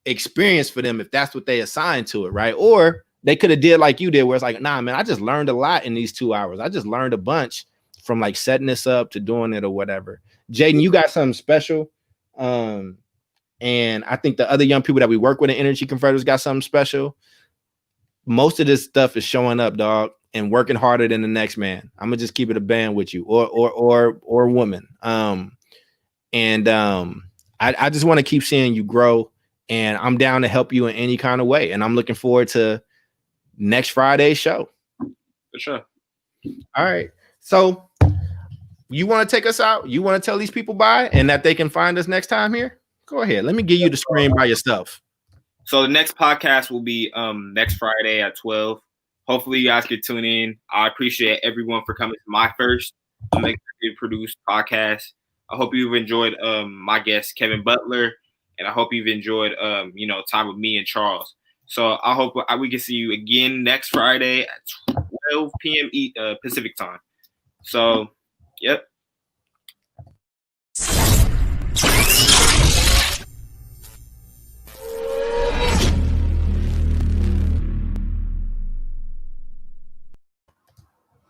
experience for them if that's what they assigned to it, right? Or they could have did like you did, where it's like, nah, man, I just learned a lot in these 2 hours. I just learned a bunch from like setting this up to doing it or whatever. Jaden, you got something special. And I think the other young people that we work with in Energy Converters got something special. Most of this stuff is showing up, dog, and working harder than the next man. I'm gonna just keep it a band with you, or woman. I just want to keep seeing you grow, and I'm down to help you in any kind of way. And I'm looking forward to next Friday's show. For sure. All right. So you want to take us out? You want to tell these people bye and that they can find us next time here? Go ahead. Let me give you the screen by yourself. So the next podcast will be next Friday at 12. Hopefully you guys can tune in. I appreciate everyone for coming to my first executive produced podcast. I hope you've enjoyed my guest, Kevin Butler, and I hope you've enjoyed time with me and Charles. So I hope we can see you again next Friday at 12 p.m. Pacific time. So, yep.